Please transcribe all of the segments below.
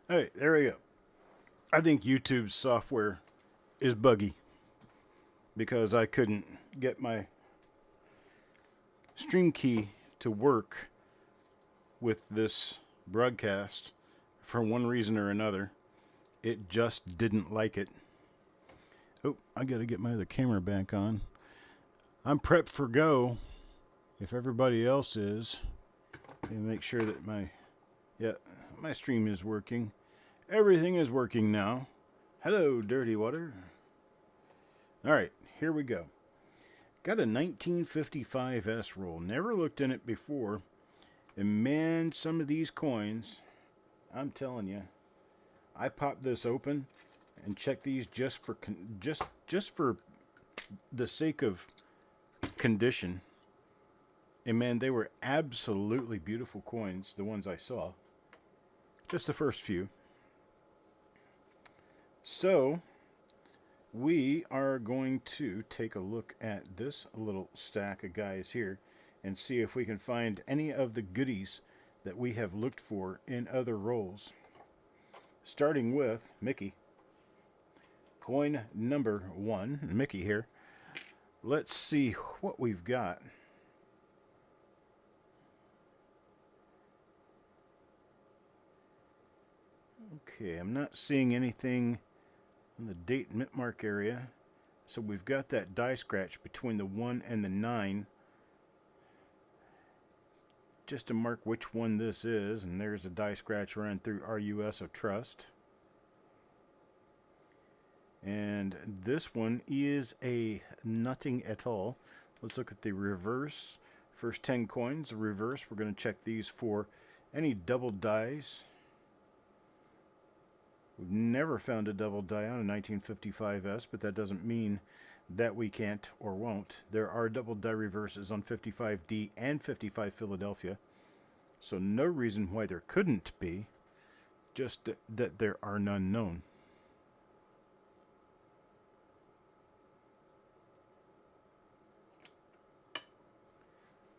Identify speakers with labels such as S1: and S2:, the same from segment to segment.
S1: All right, there we go. I think YouTube's software is buggy because I couldn't get my stream key to work with this broadcast for one reason or another. It just didn't like it. Oh, I got to get my other camera back on. I'm prepped for go if everybody else is. And make sure that my stream is working. Everything is working now. Hello, Dirty Water. All right, here we go. Got a 1955S roll. Never looked in it before. And man, some of these coins, I'm telling you, I popped this open and checked these just for just for the sake of condition. And man, they were absolutely beautiful coins, the ones I saw. Just the first few. So, we are going to take a look at this little stack of guys here and see if we can find any of the goodies that we have looked for in other rolls. Starting with Mickey. Coin number 1, Mickey here. Let's see what we've got. Okay, I'm not seeing anything in the date mint mark area. So we've got that die scratch between the 1 and the 9. Just to mark which one this is, and there's a die scratch run through RUS of Trust. And this one is a nothing at all. Let's look at the reverse. First 10 coins, the reverse. We're going to check these for any double dies. We've never found a double die on a 1955S, but that doesn't mean that we can't or won't. There are double die reverses on 55D and 55 Philadelphia, so no reason why there couldn't be, just that there are none known.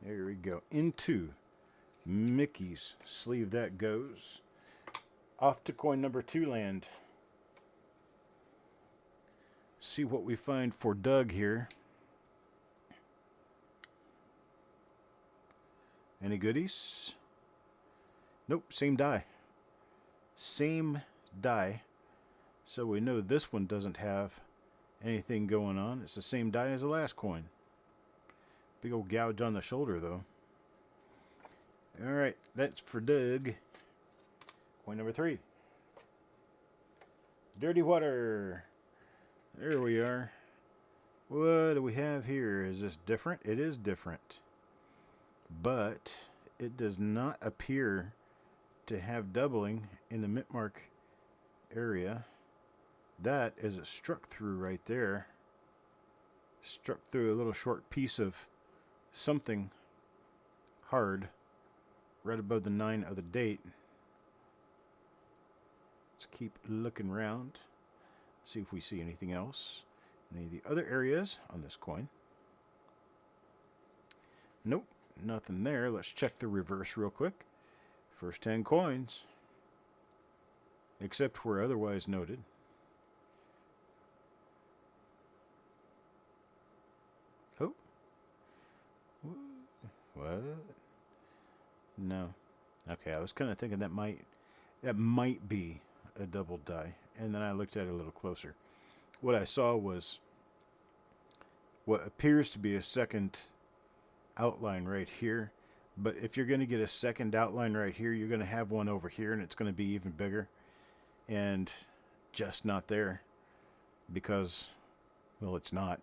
S1: There we go. Into Mickey's sleeve that goes. Off to coin number 2 land. See what we find for Doug here. Any goodies? Nope, same die. Same die. So we know this one doesn't have anything going on. It's the same die as the last coin. Big old gouge on the shoulder, though. Alright, that's for Doug. Coin number 3. Dirty Water. There we are. What do we have here? Is this different? It is different. But it does not appear to have doubling in the mint mark area. That is a struck through right there. Struck through a little short piece of something hard right above the 9 of the date. Let's keep looking around. See if we see anything else. Any of the other areas on this coin. Nope, nothing there. Let's check the reverse real quick. First 10 coins. Except where otherwise noted. Oh. What? No. Okay, I was kind of thinking that might be a double die, and then I looked at it a little closer. What I saw was what appears to be a second outline right here, but if you're going to get a second outline right here, you're going to have one over here, and it's going to be even bigger, and just not there because, well, it's not.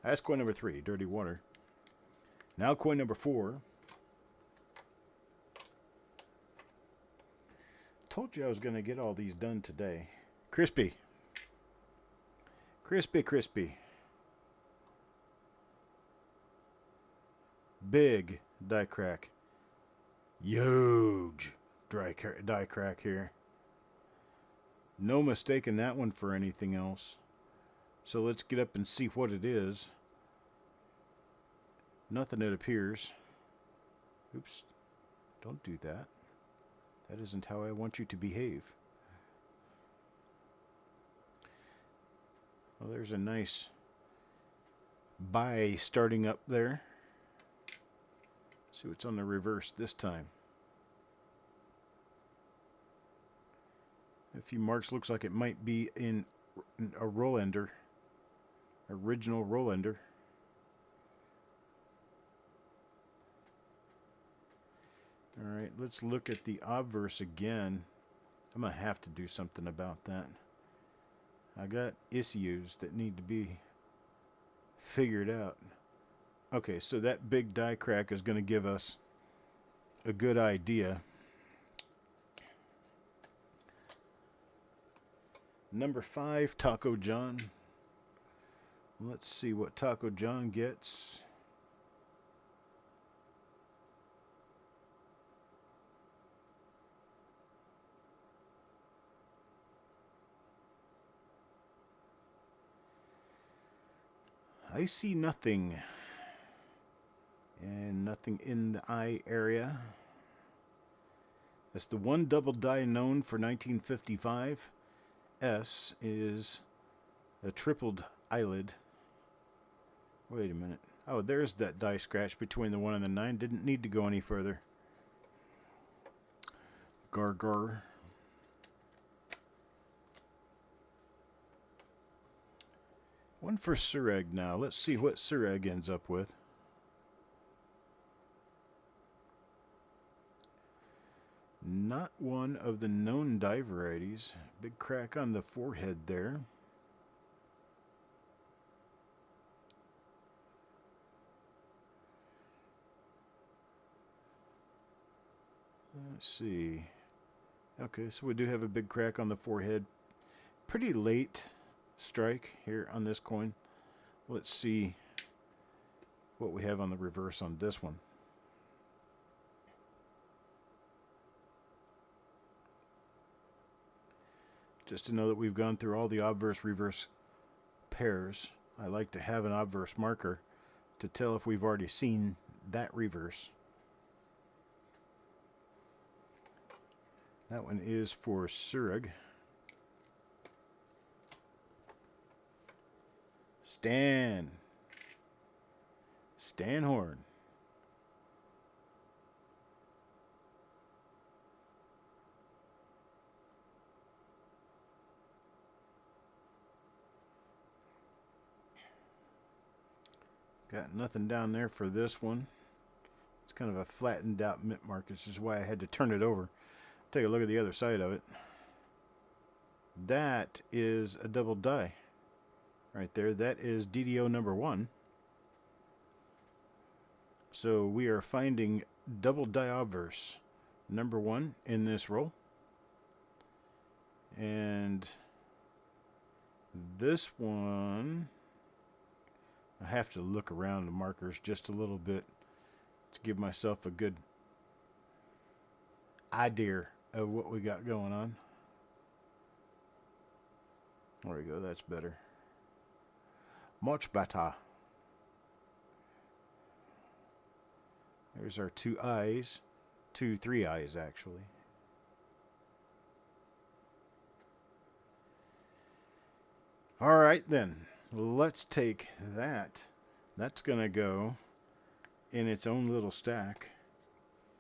S1: That's coin number 3, Dirty Water. Now coin number 4. Told you I was going to get all these done today. Crispy. Crispy, crispy. Big die crack. Huge die crack here. No mistaking that one for anything else. So let's get up and see what it is. Nothing, it appears. Oops. Don't do that. That isn't how I want you to behave. Well, there's a nice buy starting up there. See what's on the reverse this time. A few marks. Looks like it might be in a roll ender. Original roll ender. Alright, let's look at the obverse again. I'm going to have to do something about that. I got issues that need to be figured out. Okay, so that big die crack is going to give us a good idea. Number 5, Taco John. Let's see what Taco John gets. I see nothing. And nothing in the eye area. That's the one double die known for 1955. S is a tripled eyelid. Wait a minute. Oh, there's that die scratch between the 1 and the 9. Didn't need to go any further. Gar. One for Sureg now. Let's see what Sureg ends up with. Not one of the known die varieties. Big crack on the forehead there. Let's see. Okay, so we do have a big crack on the forehead. Pretty late strike here on this coin. Let's see what we have on the reverse on this one. Just to know that we've gone through all the obverse reverse pairs. I like to have an obverse marker to tell if we've already seen that reverse. That one is for Sureg. Stan Horn. Got nothing down there for this one. It's kind of a flattened out mint mark, which is why I had to turn it over. Take a look at the other side of it. That is a double die. Right there. That is DDO number 1. So we are finding double die obverse number 1 in this roll. And this one, I have to look around the markers just a little bit to give myself a good idea of what we got going on. There we go, that's better. Much better. There's our 2 eyes. 3 eyes, actually. All right, then. Let's take that. That's going to go in its own little stack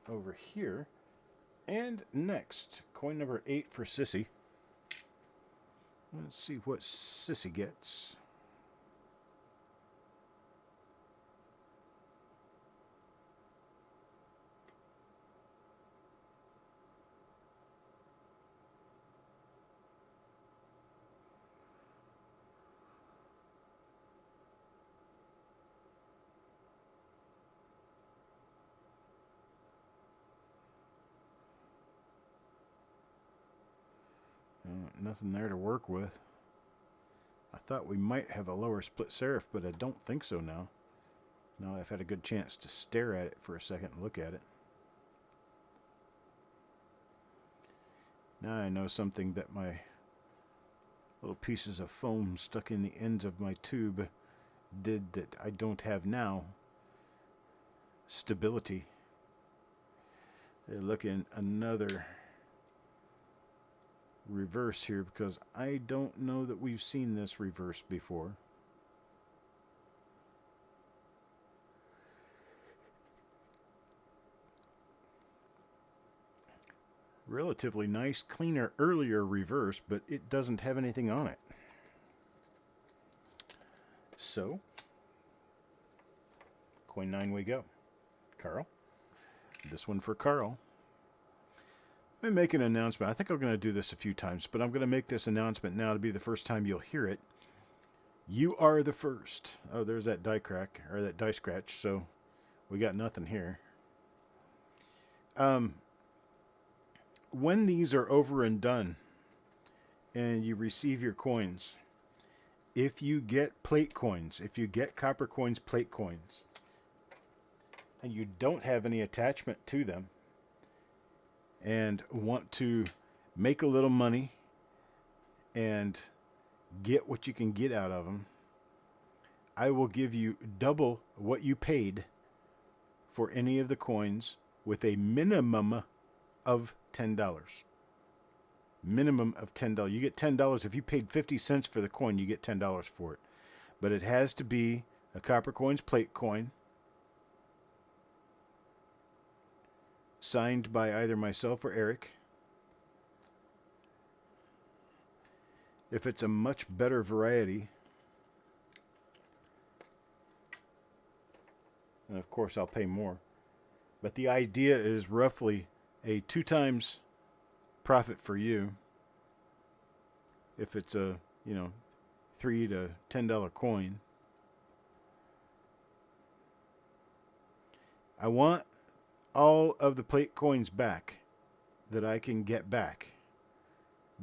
S1: over here. And next, coin number 8 for Sissy. Let's see what Sissy gets. Nothing there to work with. I thought we might have a lower split serif, but I don't think so now. Now I've had a good chance to stare at it for a second and look at it. Now I know something that my little pieces of foam stuck in the ends of my tube did that I don't have now. Stability. They're looking another reverse here because I don't know that we've seen this reverse before. Relatively nice, cleaner, earlier reverse, but it doesn't have anything on it. So, coin 9 we go. Carl. This one for Carl. Let me make an announcement. I think I'm going to do this a few times, but I'm going to make this announcement now to be the first time you'll hear it. You are the first. Oh, there's that die crack, or that die scratch, so we got nothing here. When these are over and done, and you receive your coins, if you get plate coins, if you get copper coins, plate coins, and you don't have any attachment to them, and want to make a little money and get what you can get out of them, I will give you double what you paid for any of the coins with a minimum of $10. Minimum of $10. You get $10. If you paid 50 cents for the coin, you get $10 for it. But it has to be a copper coins plate coin, signed by either myself or Eric. If it's a much better variety, and of course I'll pay more. But the idea is roughly a 2 times profit for you if it's a, $3 to $10 coin. I want all of the plate coins back that I can get back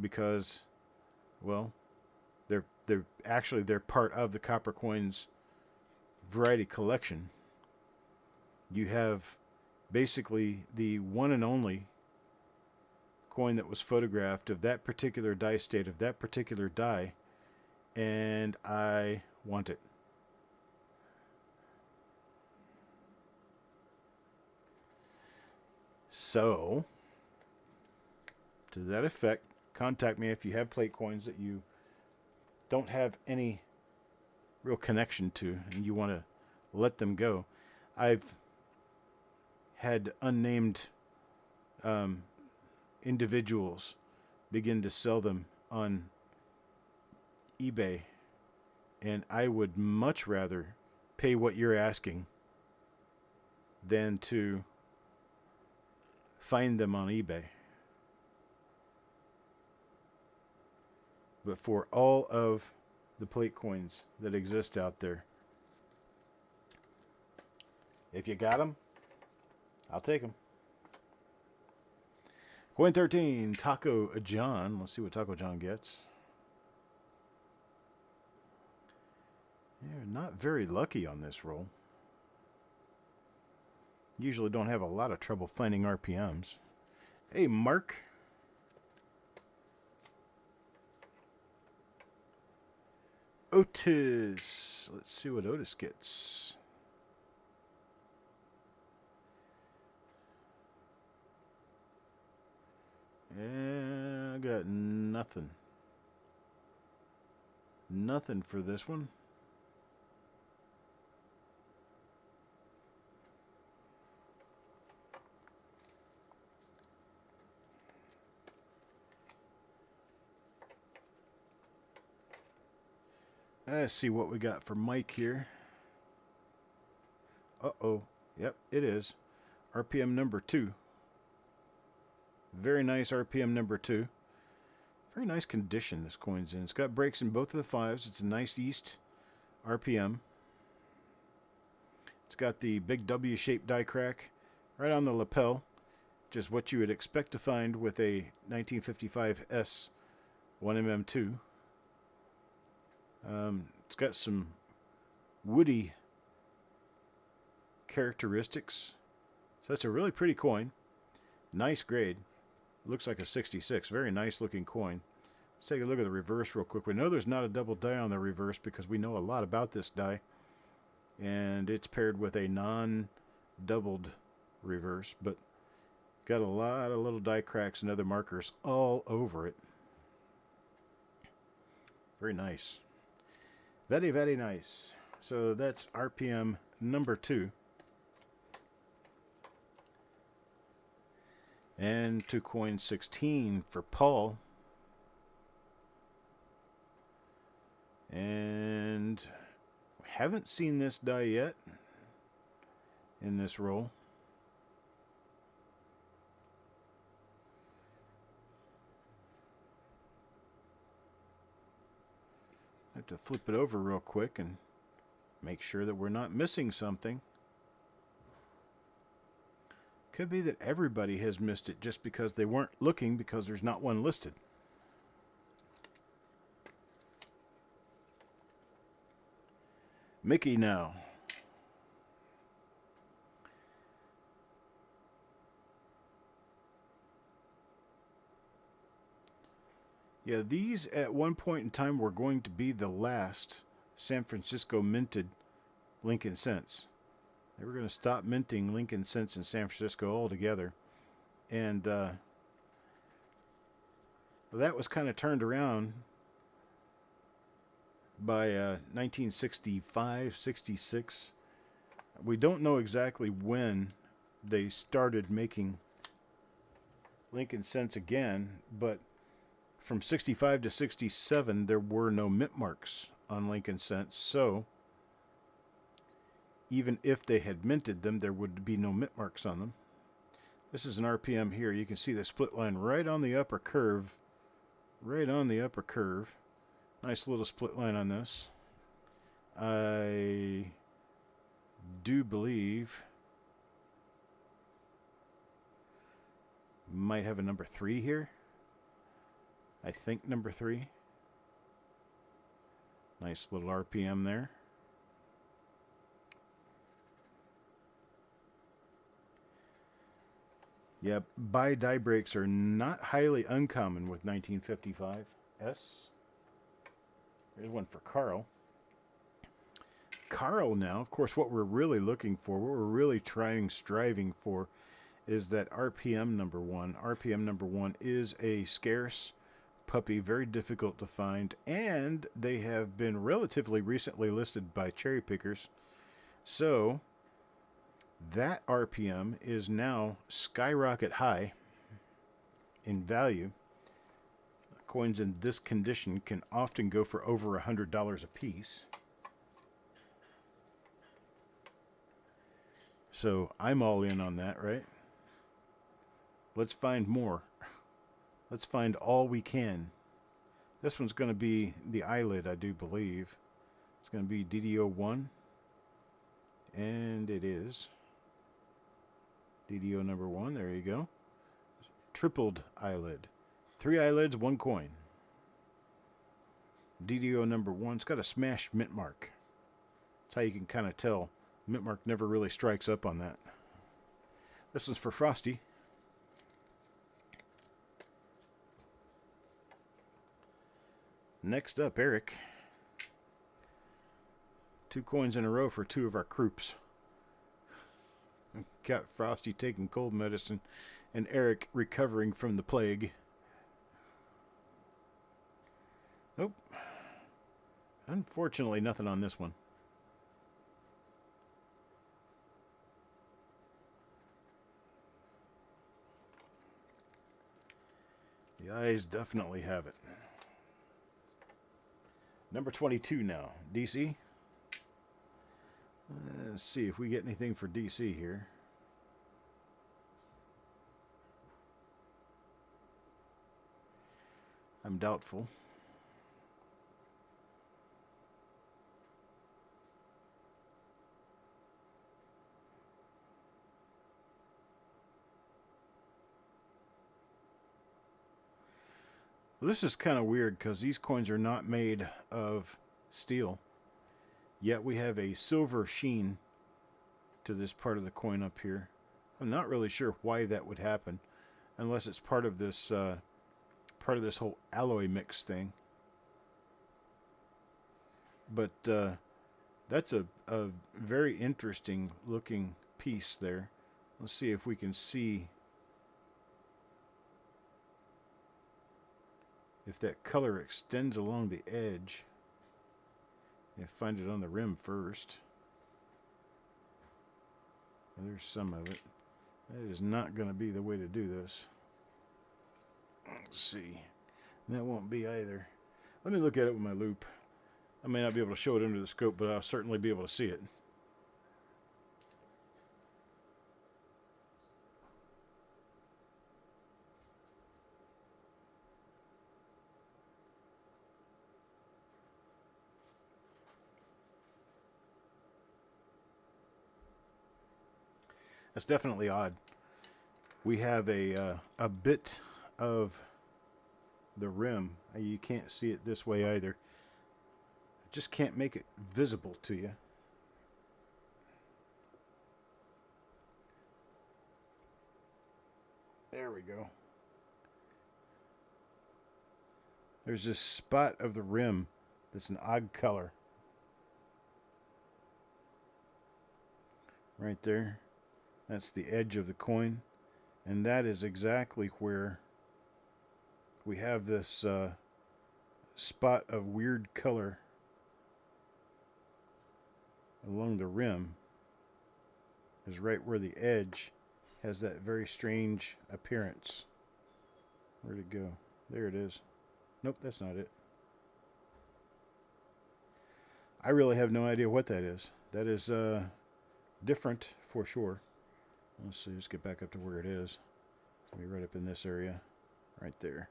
S1: because, well, they're part of the copper coins variety collection. You have basically the one and only coin that was photographed of that particular die state, of that particular die, and I want it. So, to that effect, contact me if you have plate coins that you don't have any real connection to and you want to let them go. I've had unnamed individuals begin to sell them on eBay, and I would much rather pay what you're asking than to find them on eBay. But for all of the plate coins that exist out there, if you got them, I'll take them. Coin 13, Taco John. Let's see what Taco John gets. Yeah, not very lucky on this roll. Usually don't have a lot of trouble finding RPMs. Hey, Mark. Otis. Let's see what Otis gets. Yeah, I got nothing. Nothing for this one. Let's see what we got for Mike here. Uh-oh. Yep, it is. RPM number 2. Very nice RPM number 2. Very nice condition this coin's in. It's got breaks in both of the 5s. It's a nice East RPM. It's got the big W-shaped die crack right on the lapel. Just what you would expect to find with a 1955 S 1mm2. It's got some woody characteristics. So that's a really pretty coin. Nice grade. Looks like a 66. Very nice looking coin. Let's take a look at the reverse real quick. We know there's not a double die on the reverse because we know a lot about this die. And it's paired with a non-doubled reverse, but got a lot of little die cracks and other markers all over it. Very nice. Very, very nice. So that's RPM number 2. And 2 coin 16 for Paul. And we haven't seen this die yet in this roll. I have to flip it over real quick and make sure that we're not missing something. Could be that everybody has missed it just because they weren't looking because there's not one listed. Mickey now. Yeah, these at one point in time were going to be the last San Francisco minted Lincoln cents. They were going to stop minting Lincoln cents in San Francisco altogether. And that was kind of turned around by 1965, 66. We don't know exactly when they started making Lincoln cents again, but from 65 to 67, there were no mint marks on Lincoln cents. So even if they had minted them, there would be no mint marks on them. This is an RPM here. You can see the split line right on the upper curve. Right on the upper curve. Nice little split line on this. I do believe might have a number 3 here. I think number 3. Nice little RPM there. Yeah, buy die breaks are not highly uncommon with 1955 S. There's one for Carl. Carl now, of course, what we're really looking for, what we're really striving for, is that RPM number 1. RPM number 1 is a scarce puppy, very difficult to find, and they have been relatively recently listed by cherry pickers. So that RPM is now skyrocket high in value. Coins in this condition can often go for over $100 a piece. So I'm all in on that, right? Let's find more. Let's find all we can. This one's going to be the eyelid, I do believe. It's going to be DDO1. And it is. DDO number 1, there you go. Tripled eyelid. 3 eyelids, 1 coin. DDO number 1. It's got a smashed mint mark. That's how you can kind of tell. Mint mark never really strikes up on that. This one's for Frosty. Next up, Eric. 2 coins in a row for 2 of our croups. Got Frosty taking cold medicine and Eric recovering from the plague. Nope. Unfortunately, nothing on this one. The eyes definitely have it. Number 22 now. DC. Let's see if we get anything for DC here. I'm doubtful. Well, this is kind of weird because these coins are not made of steel. Yet we have a silver sheen to this part of the coin up here. I'm not really sure why that would happen, unless it's part of this whole alloy mix thing. But that's a very interesting looking piece there. Let's see if we can see if that color extends along the edge. You find it on the rim first. There's some of it. That is not going to be the way to do this. Let's see. That won't be either. Let me look at it with my loupe. I may not be able to show it under the scope, but I'll certainly be able to see it. That's definitely odd. We have a bit of the rim. You can't see it this way either. Just can't make it visible to you. There we go. There's this spot of the rim that's an odd color. Right there. That's the edge of the coin. And that is exactly where we have this spot of weird color along the rim. Is right where the edge has that very strange appearance. Where'd it go? There it is. Nope, that's not it. I really have no idea what that is. That is different for sure. Let's see, let's get back up to where it is. It's going to be right up in this area. Right there.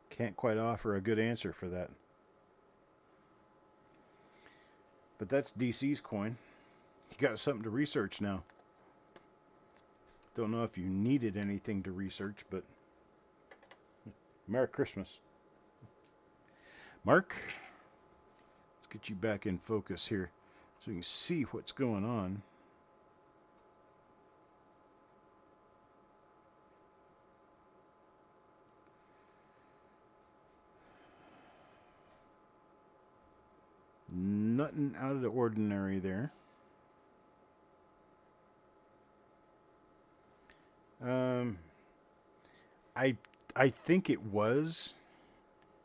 S1: Can't quite offer a good answer for that. But that's DC's coin. You got something to research now. Don't know if you needed anything to research, but Merry Christmas. Mark, let's get you back in focus here so you can see what's going on. Nothing out of the ordinary there. I think it was.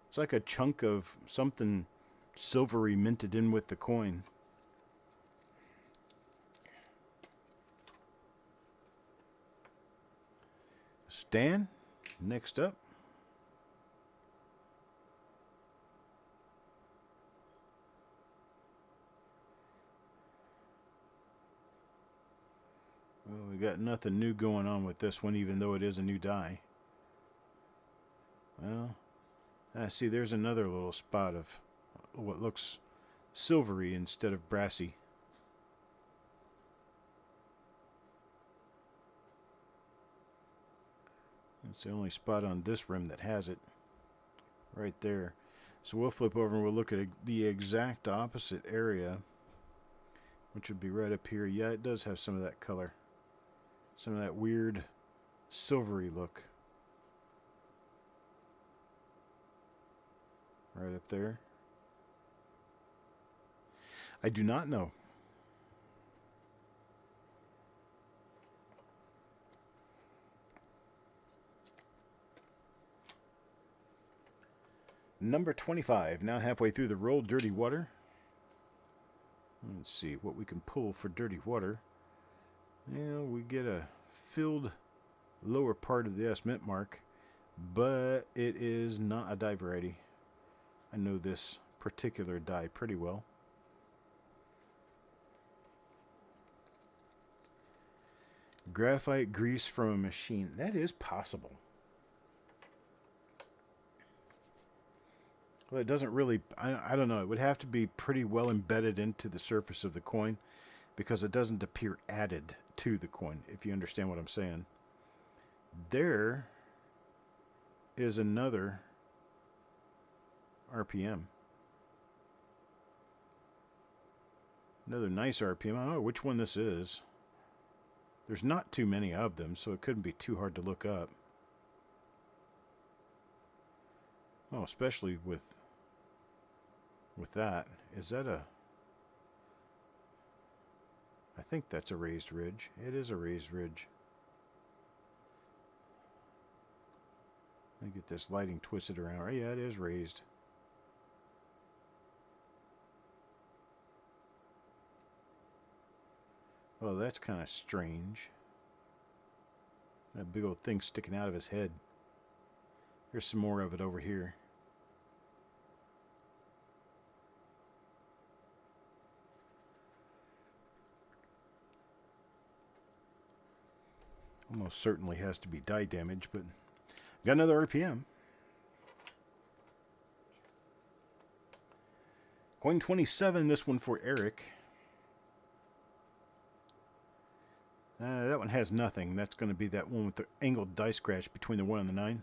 S1: It's like a chunk of something silvery minted in with the coin. Stan, next up. Well, we got nothing new going on with this one, even though it is a new die. Well, I see there's another little spot of what looks silvery instead of brassy. It's the only spot on this rim that has it. Right there. So we'll flip over and we'll look at the exact opposite area, which would be right up here. Yeah, it does have some of that color. Some of that weird silvery look. Right up there. I do not know. Number 25, now halfway through the roll, Dirty Water. Let's see what we can pull for Dirty Water. Yeah, we get a filled lower part of the S mint mark, but it is not a die variety. I know this particular die pretty well. Graphite grease from a machine. That is possible. Well, it doesn't really, I don't know. It would have to be pretty well embedded into the surface of the coin because it doesn't appear added to the coin, if you understand what I'm saying. There is another RPM. Another nice RPM. I don't know which one this is. There's not too many of them, so it couldn't be too hard to look up. Oh, especially with that. Is that a... I think that's a raised ridge. It is a raised ridge. Let me get this lighting twisted around. Oh, yeah, it is raised. Well, that's kind of strange. That big old thing sticking out of his head. There's some more of it over here. Almost certainly has to be dye damage, but got another RPM. Coin 27, this one for Eric. That one has nothing. That's going to be that one with the angled die scratch between the 1 and the 9.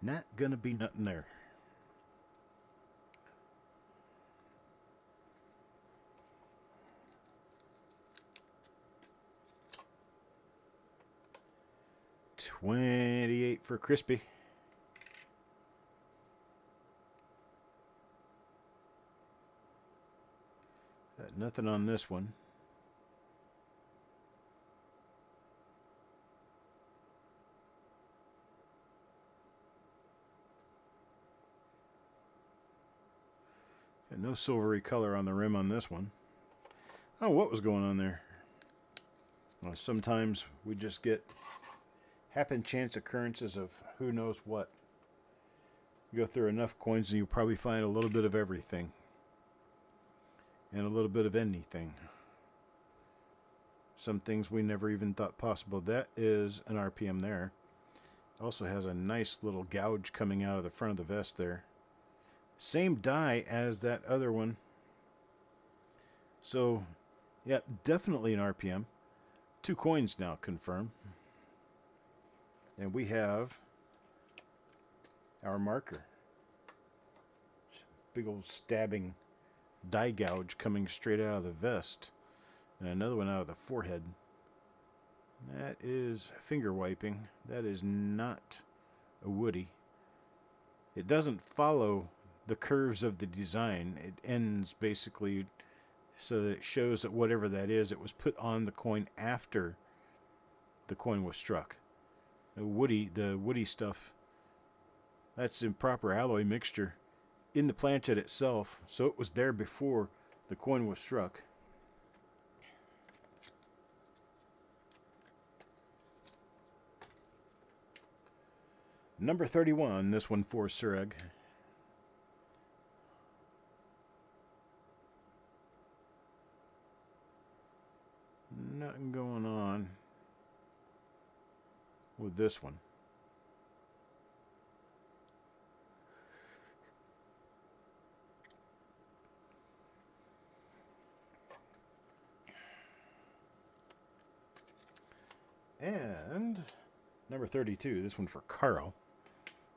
S1: Not going to be nothing there. $28 for Crispy. Got nothing on this one. Got no silvery color on the rim on this one. Oh, what was going on there? Well, sometimes we just get happen chance occurrences of who knows what. You go through enough coins and you'll probably find a little bit of everything. And a little bit of anything. Some things we never even thought possible. That is an RPM there. Also has a nice little gouge coming out of the front of the vest there. Same die as that other one. So, yeah, definitely an RPM. 2 coins now confirmed. And we have our marker. Big old stabbing die gouge coming straight out of the vest. And another one out of the forehead. That is finger wiping. That is not a Woody. It doesn't follow the curves of the design. It ends basically so that it shows that whatever that is, it was put on the coin after the coin was struck. The Woody stuff, that's improper alloy mixture in the planchet itself, so it was there before the coin was struck. Number 31, this one for Sureg. Nothing going on with this one. And number 32, this one for Carl.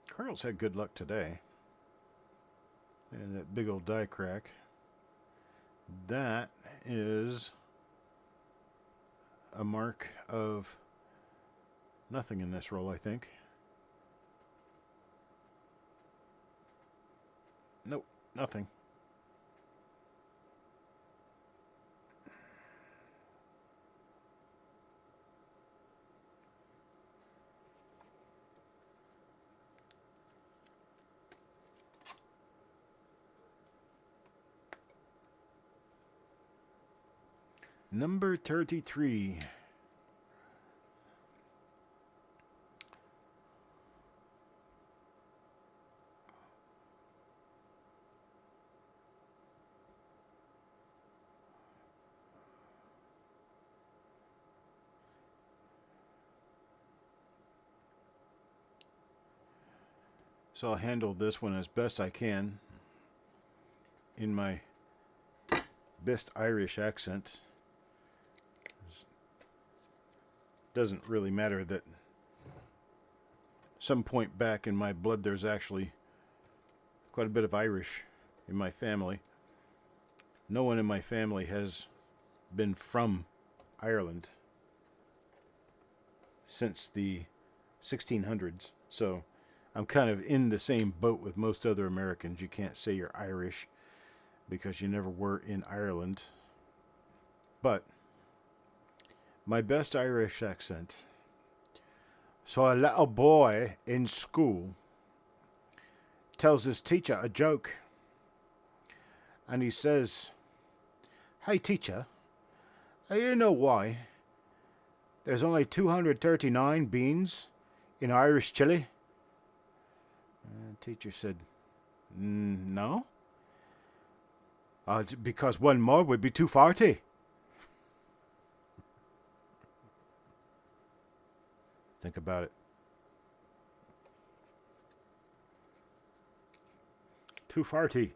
S1: Carl's had good luck today. And that big old die crack. That is a mark of nothing in this roll, I think. Nope, nothing. Number 33. So I'll handle this one as best I can in my best Irish accent. Doesn't really matter that some point back in my blood there's actually quite a bit of Irish in my family. No one in my family has been from Ireland since the 1600s, so I'm kind of in the same boat with most other Americans. You can't say you're Irish because you never were in Ireland. But My best Irish accent. So a little boy in school tells his teacher a joke. And he says, "Hey teacher, you know why there's only 239 beans in Irish chili?" And the teacher said, "No. Because one more would be 240. Think about it. 240.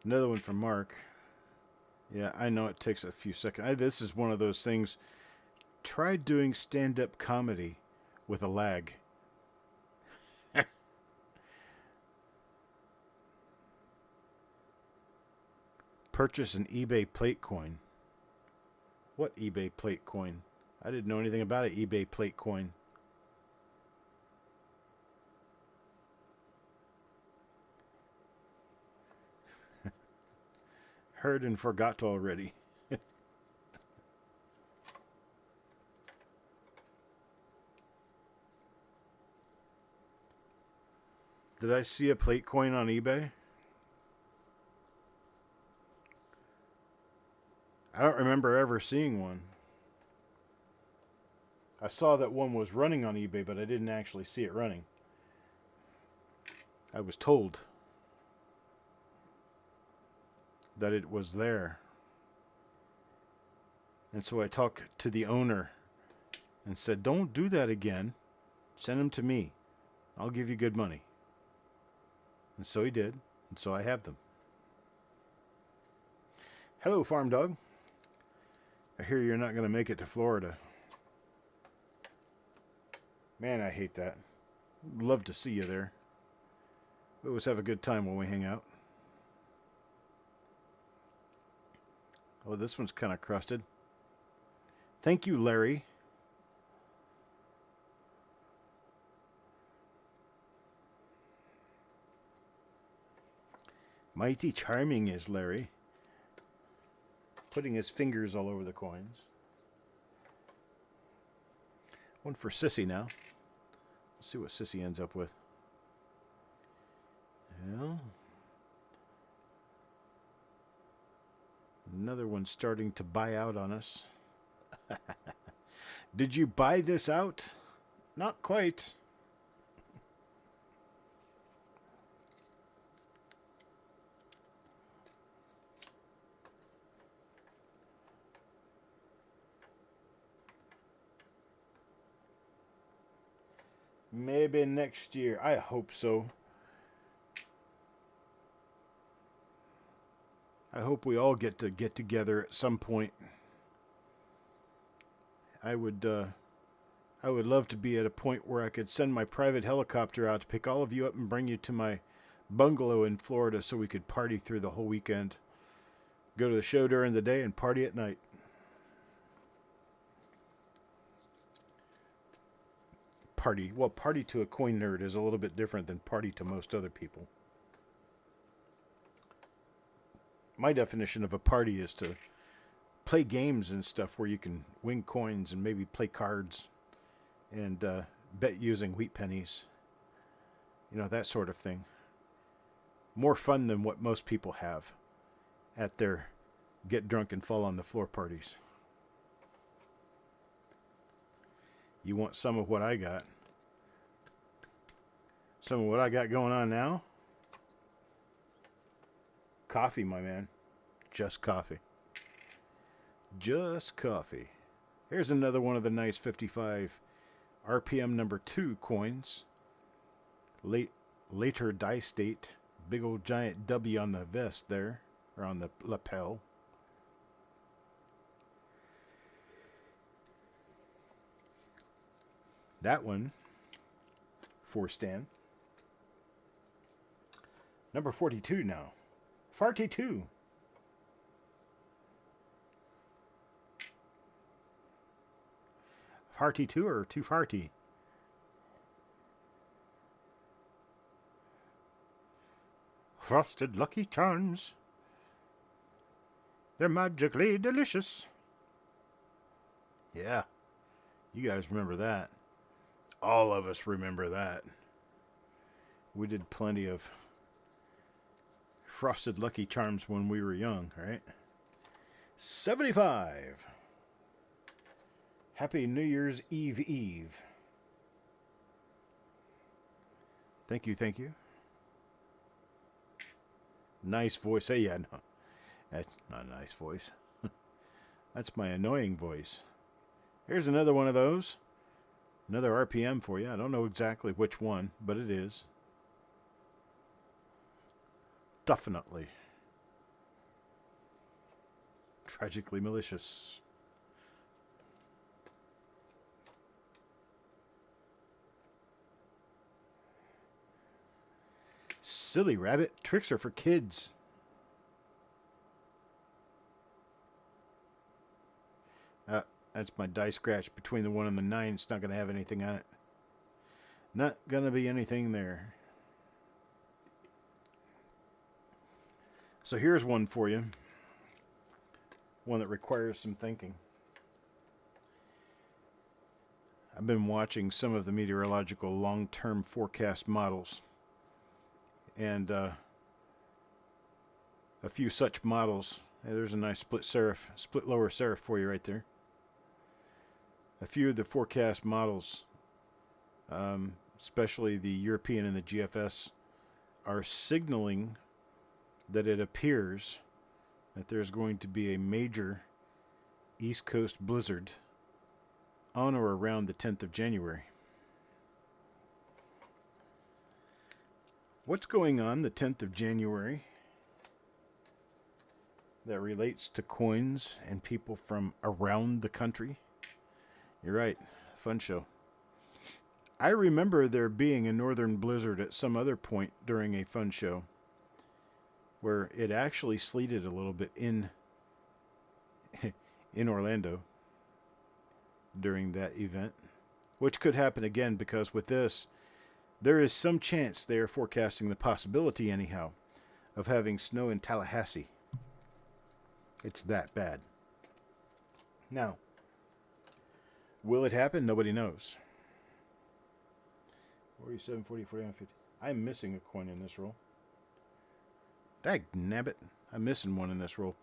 S1: Another one from Mark. Yeah, I know it takes a few seconds. This is one of those things. Try doing stand-up comedy with a lag. Purchase an eBay plate coin. What eBay plate coin? I didn't know anything about an eBay plate coin. Heard and forgot already. Did I see a plate coin on eBay? I don't remember ever seeing one. I saw that one was running on eBay, but I didn't actually see it running. I was told that it was there. And so I talked to the owner and said, "Don't do that again. Send them to me. I'll give you good money." And so he did, and so I have them. Hello, Farm Dog. I hear you're not going to make it to Florida. Man, I hate that. Love to see you there. We always have a good time when we hang out. Oh, this one's kind of crusted. Thank you, Larry. Mighty charming is Larry. Putting his fingers all over the coins. One for Sissy now. Let's see what Sissy ends up with. Well, another one starting to buy out on us. Did you buy this out? Not quite. Maybe next year. I hope so. I hope we all get together at some point. I would love to be at a point where I could send my private helicopter out to pick all of you up and bring you to my bungalow in Florida so we could party through the whole weekend. Go to the show during the day and party at night. Party. Well, party to a coin nerd is a little bit different than party to most other people. My definition of a party is to play games and stuff where you can win coins and maybe play cards and bet using wheat pennies. You know, that sort of thing. More fun than what most people have at their get drunk and fall on the floor parties. You want some of what I got? Some of what I got going on now? Coffee, my man. Just coffee. Just coffee. Here's another one of the nice 55 RPM number 2 coins. Later die state. Big old giant W on the vest there. Or on the lapel. That one. For Stan. Number 42 now. 42. Farty 2 or 2 farty? Frosted Lucky Charms. They're magically delicious. Yeah, you guys remember that. All of us remember that. We did plenty of Frosted Lucky Charms when we were young, right? 75. Happy New Year's Eve Eve. Thank you, thank you. Nice voice. Hey, yeah, no. That's not a nice voice. That's my annoying voice. Here's another one of those. Another RPM for you. I don't know exactly which one, but it is. Definitely. Tragically malicious. Silly rabbit. Tricks are for kids. That's my die scratch between the 1 and the 9. It's not going to have anything on it. Not going to be anything there. So here's one for you. One that requires some thinking. I've been watching some of the meteorological long-term forecast models. And a few such models. Hey, there's a nice split lower serif for you right there. A few of the forecast models, especially the European and the GFS, are signaling that it appears that there's going to be a major East Coast blizzard on or around the 10th of January. What's going on the 10th of January that relates to coins and people from around the country? You're right. Fun show. I remember there being a northern blizzard at some other point during a fun show where it actually sleeted a little bit in Orlando during that event, which could happen again because with this, there is some chance they are forecasting the possibility, anyhow, of having snow in Tallahassee. It's that bad. Now, will it happen? Nobody knows. 47, 40, 49, 50. I'm missing a coin in this roll. Dag nabbit. I'm missing one in this roll.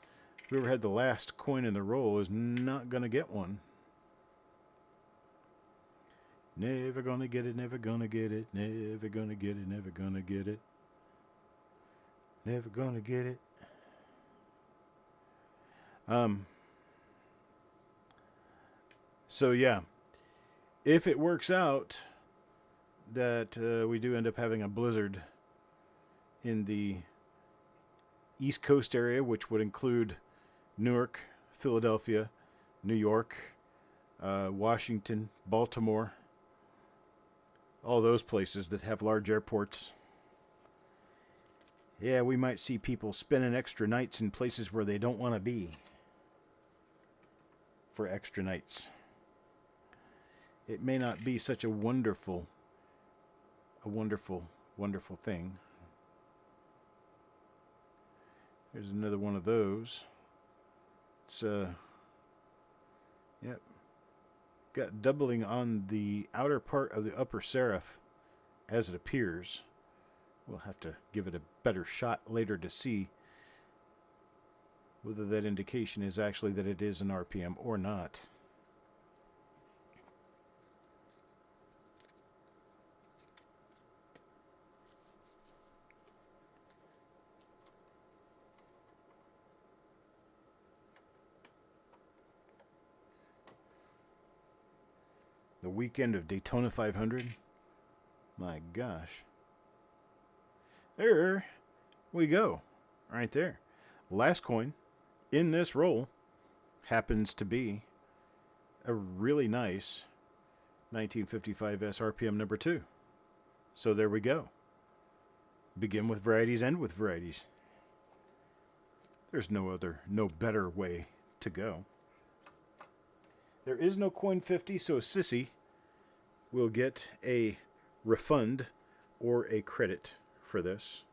S1: Whoever had the last coin in the roll is not going to get one. Never gonna get it, never gonna get it, never gonna get it, never gonna get it. Never gonna get it. So yeah, if it works out that we do end up having a blizzard in the East Coast area, which would include Newark, Philadelphia, New York, Washington, Baltimore, all those places that have large airports. Yeah, we might see people spending extra nights in places where they don't want to be for extra nights. It may not be such a wonderful thing. Here's another one of those. It's yep. Got doubling on the outer part of the upper serif as it appears. We'll have to give it a better shot later to see whether that indication is actually that it is an RPM or not. The weekend of Daytona 500. My gosh. There we go. Right there. Last coin in this roll happens to be a really nice 1955 SRPM number 2. So there we go. Begin with varieties, end with varieties. There's no better way to go. There is no coin 50, so Sissy will get a refund or a credit for this.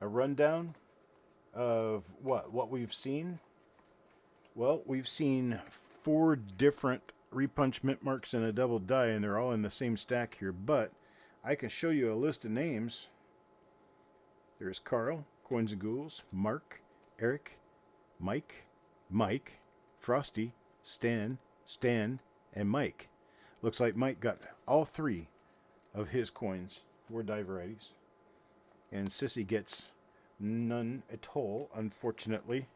S1: a rundown of what we've seen. Well, we've seen 4 different repunch mint marks and a double die, and they're all in the same stack here, but I can show you a list of names. There's Carl, Coins and Ghouls, Mark, Eric, Mike, Frosty, Stan, and Mike. Looks like Mike got all 3 of his coins were die varieties. And Sissy gets none at all, unfortunately.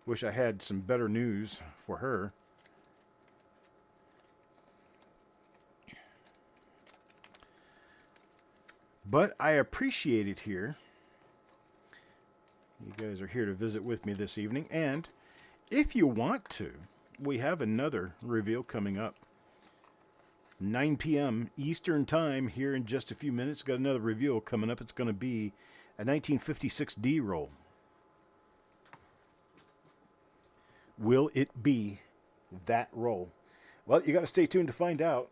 S1: Wish I had some better news for her. But I appreciate it here. You guys are here to visit with me this evening. And if you want to, we have another reveal coming up. 9 p.m. Eastern Time here in just a few minutes. Got another reveal coming up. It's going to be a 1956D roll. Will it be that roll? Well, you got to stay tuned to find out.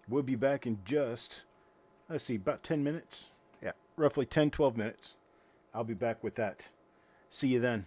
S1: We'll be back in just, let's see, about 10 minutes. Yeah, roughly 10, 12 minutes. I'll be back with that. See you then.